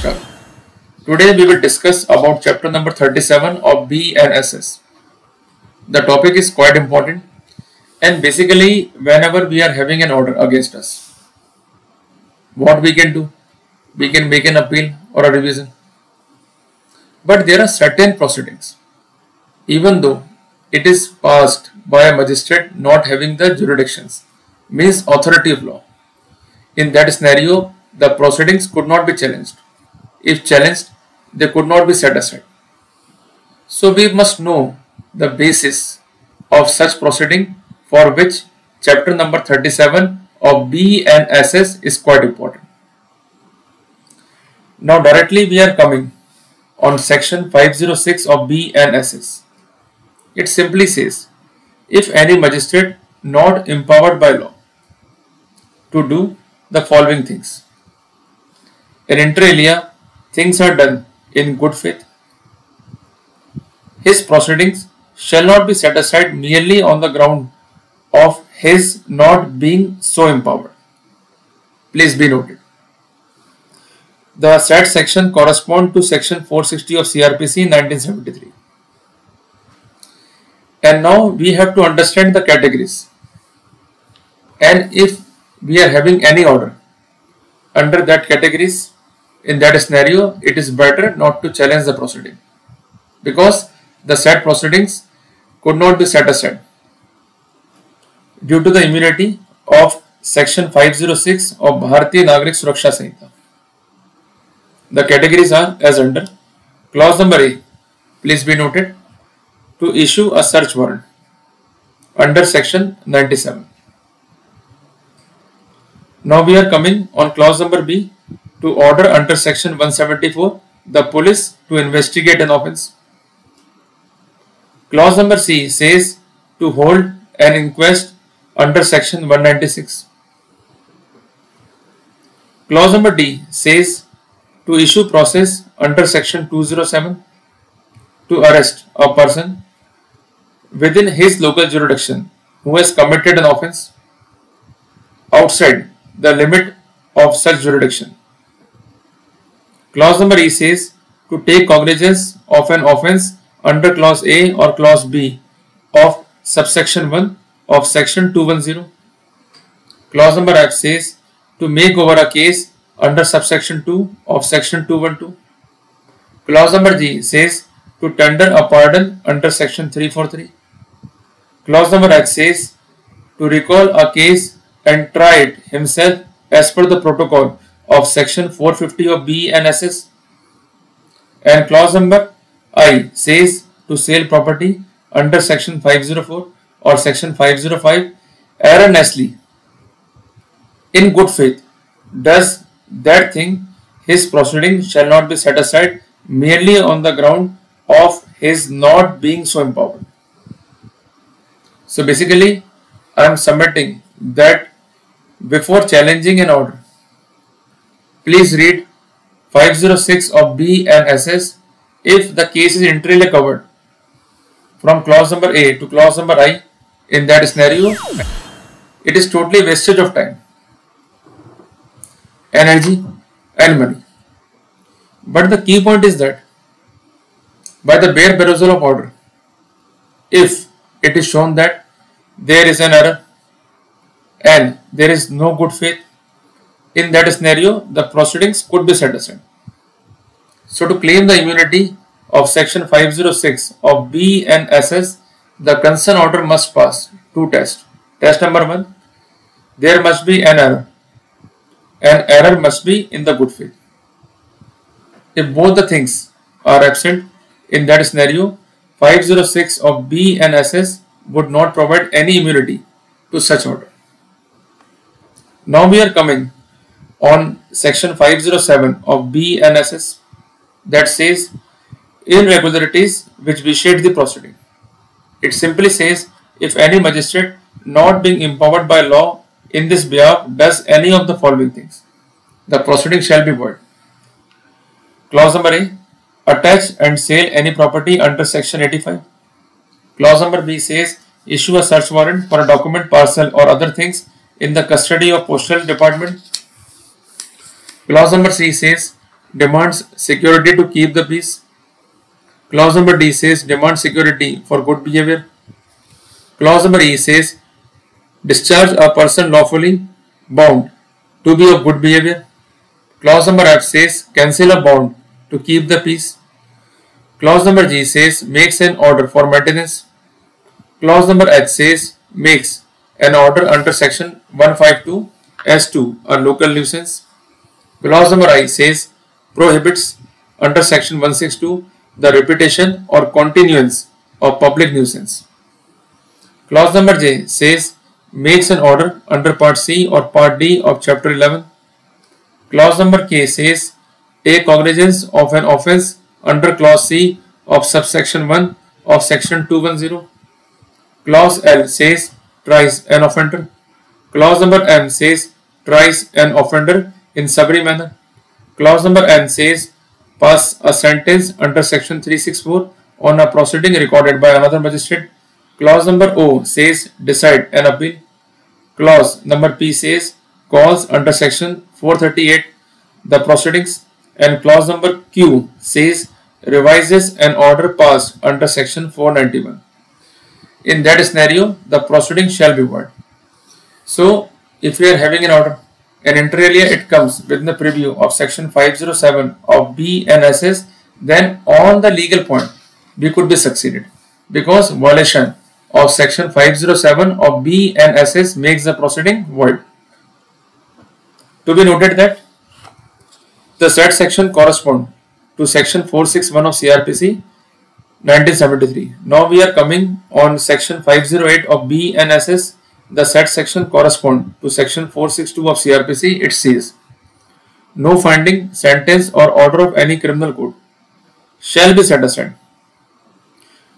Namaskar. Today we will discuss about chapter number 37 of BNSS. The topic is quite important, and basically whenever we are having an order against us, what we can do? We can make an appeal or a revision. But there are certain proceedings, even though it is passed by a magistrate not having the jurisdictions, means authority of law. In that scenario, the proceedings could not be challenged. If challenged, they could not be set aside. So we must know the basis of such proceeding, for which chapter number 37 of BNSS is quite important. Now directly we are coming on section 506 of BNSS. It simply says, if any magistrate not empowered by law to do the following things. In inter alia, things are done in good faith. His proceedings shall not be set aside merely on the ground of his not being so empowered. Please be noted. The said section corresponds to section 460 of CRPC 1973. And now we have to understand the categories. And if we are having any order under that categories, in that scenario, it is better not to challenge the proceeding, because the said proceedings could not be set aside due to the immunity of section 506 of Bharatiya Nagrik Suraksha Sanhita. The categories are as under. Clause number A, please be noted, to issue a search warrant under section 97. Now we are coming on clause number B, to order under section 174 the police to investigate an offence. Clause number C says to hold an inquest under section 196. Clause number D says to issue process under section 207 to arrest a person within his local jurisdiction who has committed an offence outside the limit of such jurisdiction. Clause number E says to take cognizance of an offence under clause A or clause B of subsection 1 of section 210. Clause number F says to make over a case under subsection 2 of section 212. Clause number G says to tender a pardon under section 343. Clause number H says to recall a case and try it himself as per the protocol of section 450 of BNSS. And clause number I says to sell property under section 504 or section 505 erroneously in good faith does that thing, his proceeding shall not be set aside merely on the ground of his not being so empowered. So basically I am submitting that before challenging an order, please read 506 of BNSS if the case is inter alia covered from clause number A to clause number I. In that scenario, it is totally wastage of time, energy and money. But the key point is that by the bare perusal of order, if it is shown that there is an error and there is no good faith, in that scenario the proceedings could be set aside. So to claim the immunity of section 506 of BNSS, the concerned order must pass two tests. Test number 1, there must be an error. An error must be in the good faith. If both the things are absent, in that scenario 506 of BNSS would not provide any immunity to such order. Now we are coming on section 507 of BNSS, that says irregularities which vitiate the proceeding. It simply says if any magistrate not being empowered by law in this behalf does any of the following things, the proceeding shall be void. Clause number A, attach and sell any property under section 85. Clause number B says issue a search warrant for a document, parcel or other things in the custody of postal department. Clause number C says demands security to keep the peace. Clause number D says demands security for good behavior. Clause number E says discharge a person lawfully bound to be of good behavior. Clause number F says cancel a bond to keep the peace. Clause number G says makes an order for maintenance. Clause number H says makes an order under section 152 S2 a local nuisance. Clause number I says prohibits under section 162 the repetition or continuance of public nuisance. Clause number J says makes an order under part C or part D of chapter 11. Clause number K says take cognizance of an offence under clause C of subsection 1 of section 210. Clause L says tries an offender. Clause number M says tries an offender in summary manner. Clause number N says pass a sentence under section 364 on a proceeding recorded by another magistrate. Clause number O says decide an appeal. Clause number P says calls under section 438 the proceedings, and clause number Q says revises an order passed under section 491. In that scenario, the proceeding shall be void. So, if we are having an order and inter alia it comes within the preview of section 507 of B and SS, then on the legal point we could be succeeded, because violation of section 507 of B and SS makes the proceeding void. To be noted that the said section corresponds to section 461 of CRPC 1973. Now we are coming on section 508 of B and SS. The said section corresponds to section 462 of CRPC. It says, no finding, sentence or order of any criminal code shall be set aside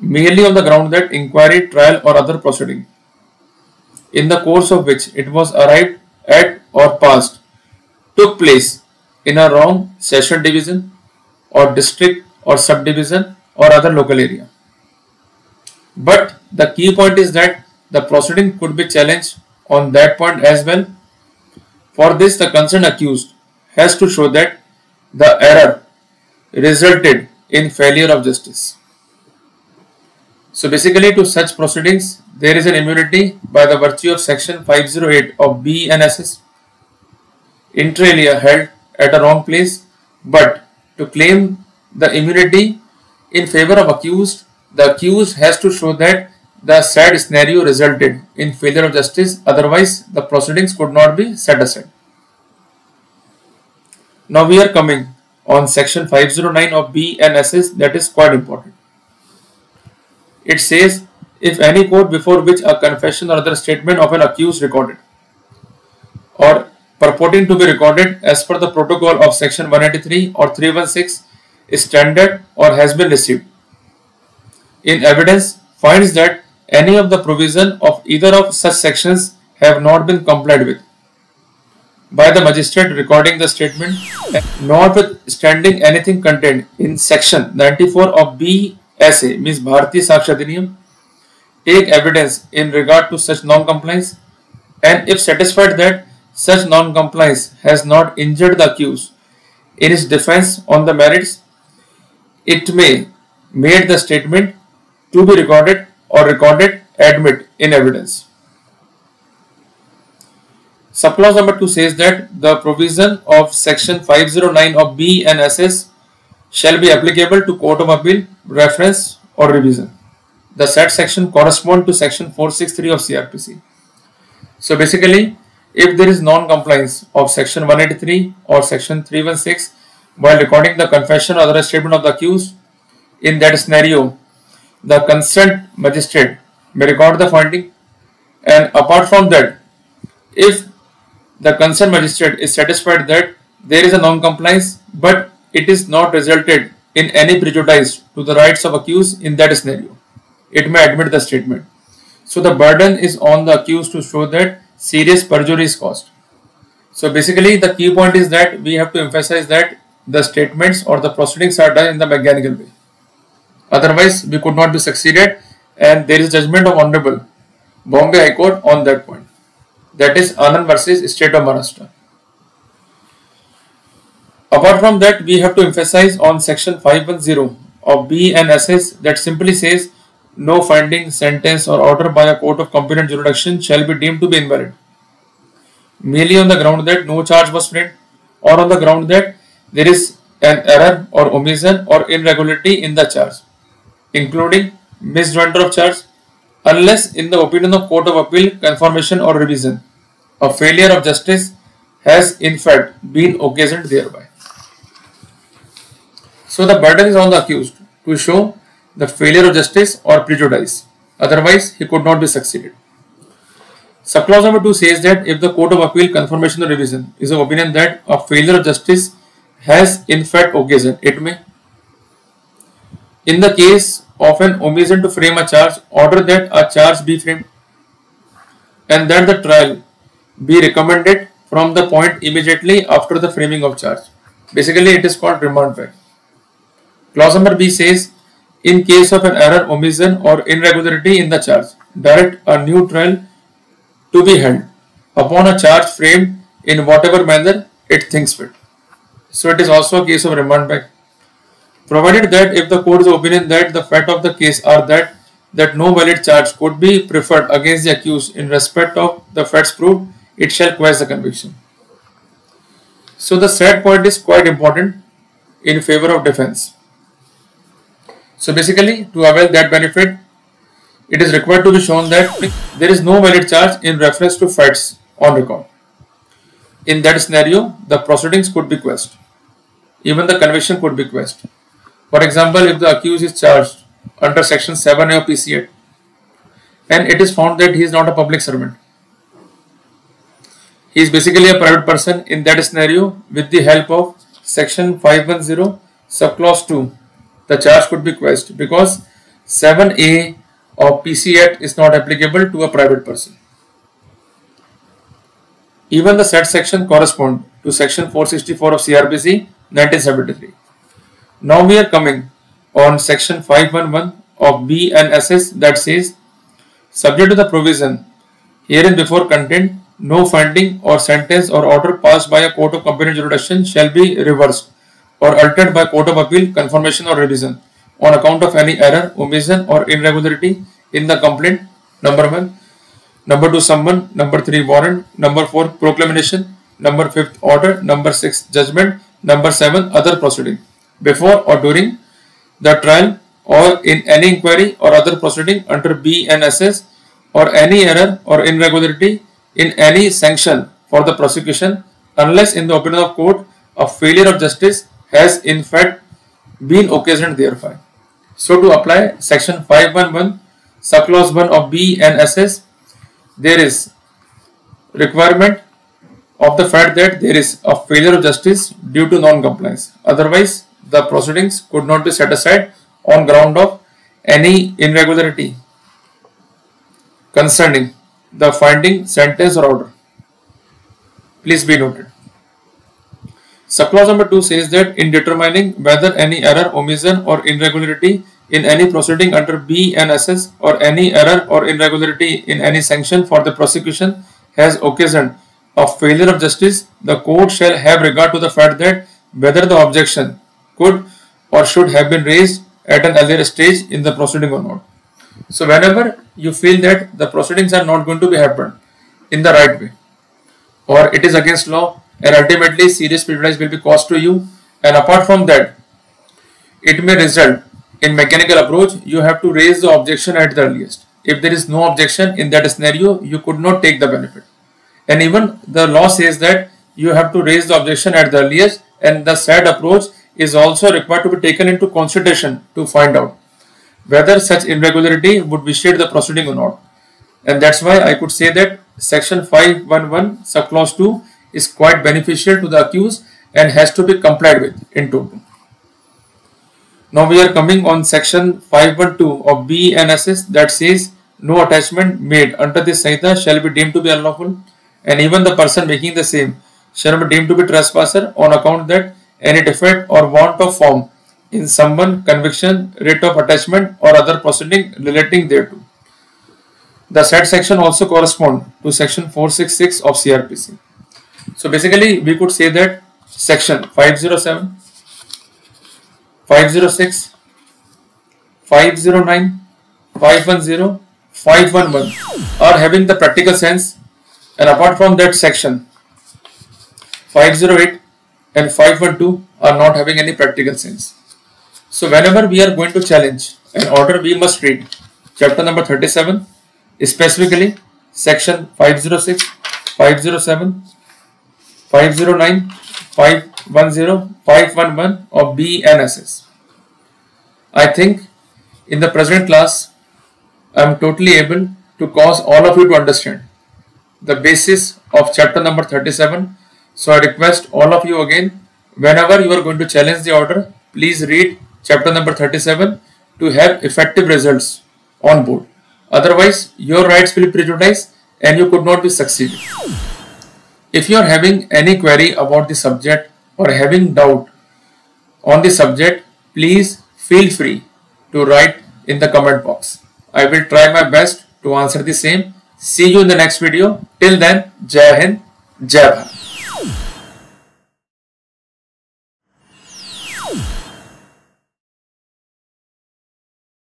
merely on the ground that inquiry, trial or other proceeding in the course of which it was arrived at or passed took place in a wrong session division or district or subdivision or other local area. But the key point is that the proceeding could be challenged on that point as well. For this, the concerned accused has to show that the error resulted in failure of justice. So basically, to such proceedings there is an immunity by the virtue of section 508 of B and SS. Inter alia held at a wrong place, but to claim the immunity in favor of accused, the accused has to show that the said scenario resulted in failure of justice, otherwise the proceedings could not be set aside. Now we are coming on section 509 of B and SS, that is quite important. It says, if any court before which a confession or other statement of an accused recorded or purporting to be recorded as per the protocol of section 183 or 316 is standard or has been received in evidence, finds that any of the provision of either of such sections have not been complied with by the magistrate recording the statement, notwithstanding anything contained in section 94 of BSA, means Bharatiya Sakshya Adhiniyam, take evidence in regard to such non-compliance, and if satisfied that such non-compliance has not injured the accused in his defense on the merits, it may make the statement to be recorded or recorded admit in evidence. Subclause number 2 says that the provision of section 509 of B and SS shall be applicable to Court of Appeal, reference or revision. The said section corresponds to section 463 of CRPC. So basically, if there is non-compliance of section 183 or section 316 while recording the confession or other statement of the accused, in that scenario, the concerned magistrate may record the finding, and apart from that, if the concerned magistrate is satisfied that there is a non-compliance but it is not resulted in any prejudice to the rights of accused, in that scenario, it may admit the statement. So the burden is on the accused to show that serious perjury is caused. So basically the key point is that we have to emphasize that the statements or the proceedings are done in the mechanical way. Otherwise we could not be succeeded, and there is judgment of Honorable Bombay High Court on that point. That is Anand versus State of Maharashtra. Apart from that, we have to emphasize on section 510 of BNSS that simply says no finding, sentence or order by a court of competent jurisdiction shall be deemed to be invalid, merely on the ground that no charge was framed or on the ground that there is an error or omission or irregularity in the charge, including misjoinder of charge, unless in the opinion of Court of Appeal confirmation or revision, a failure of justice has in fact been occasioned thereby. So the burden is on the accused to show the failure of justice or prejudice, otherwise he could not be succeeded. Subclause number 2 says that if the Court of Appeal confirmation or revision is of opinion that a failure of justice has in fact occasioned, it may, in the case of an omission to frame a charge, order that a charge be framed and that the trial be recommended from the point immediately after the framing of charge. Basically, it is called remand back. Clause number B says, in case of an error, omission or irregularity in the charge, direct a new trial to be held upon a charge framed in whatever manner it thinks fit. So it is also a case of remand back. Provided that if the court is of opinion that the facts of the case are that no valid charge could be preferred against the accused in respect of the facts proved, it shall quash the conviction. So the sad point is quite important in favor of defense. So basically, to avail that benefit, it is required to be shown that there is no valid charge in reference to facts on record. In that scenario, the proceedings could be quashed. Even the conviction could be quashed. For example, if the accused is charged under section 7A of PC Act and it is found that he is not a public servant, he is basically a private person, in that scenario, with the help of section 510 subclause 2, the charge could be quashed because 7A of PC Act is not applicable to a private person. Even the said section corresponds to section 464 of CRPC 1973. Now we are coming on section 511 of BNSS that says, subject to the provision herein before contained, no finding or sentence or order passed by a court of competent jurisdiction shall be reversed or altered by Court of Appeal confirmation or revision on account of any error, omission or irregularity in the complaint. Number 1. Number 2, summon. Number 3, warrant. Number 4, proclamation. Number 5, order. Number 6, judgment. Number 7, other proceeding, before or during the trial or in any inquiry or other proceeding under BNSS, or any error or irregularity in any sanction for the prosecution, unless in the opinion of court a failure of justice has in fact been occasioned thereby. So to apply section 511 subclause 1 of BNSS, there is requirement of the fact that there is a failure of justice due to non-compliance. Otherwise, the proceedings could not be set aside on ground of any irregularity concerning the finding, sentence or order. Please be noted. Subclause number 2 says that in determining whether any error, omission or irregularity in any proceeding under BNSS or any error or irregularity in any sanction for the prosecution has occasioned a failure of justice, the court shall have regard to the fact that whether the objection could or should have been raised at an earlier stage in the proceeding or not. So whenever you feel that the proceedings are not going to be happened in the right way, or it is against law and ultimately serious prejudice will be caused to you, and apart from that it may result in mechanical approach, you have to raise the objection at the earliest. If there is no objection in that scenario, you could not take the benefit. And even the law says that you have to raise the objection at the earliest, and the said approach is also required to be taken into consideration to find out whether such irregularity would vitiate the proceeding or not. And that's why I could say that section 511 subclause 2 is quite beneficial to the accused and has to be complied with in total. Now we are coming on section 512 of BNSS that says no attachment made under this Sanhita shall be deemed to be unlawful, and even the person making the same shall be deemed to be trespasser on account that any defect or want of form in summon, conviction, writ of attachment or other proceeding relating thereto. The said section also corresponds to section 466 of CRPC. So basically we could say that section 507, 506, 509, 510, 511 are having the practical sense, and apart from that section 508 and 512 are not having any practical sense. So whenever we are going to challenge an order, we must read chapter number 37, specifically section 506, 507, 509, 510, 511 of BNSS. I think in the present class I am totally able to cause all of you to understand the basis of chapter number 37. So I request all of you again, whenever you are going to challenge the order, please read chapter number 37 to have effective results on board. Otherwise, your rights will be prejudiced and you could not be succeeded. If you are having any query about the subject or having doubt on the subject, please feel free to write in the comment box. I will try my best to answer the same. See you in the next video. Till then, Jai Hind, Jai Bharat.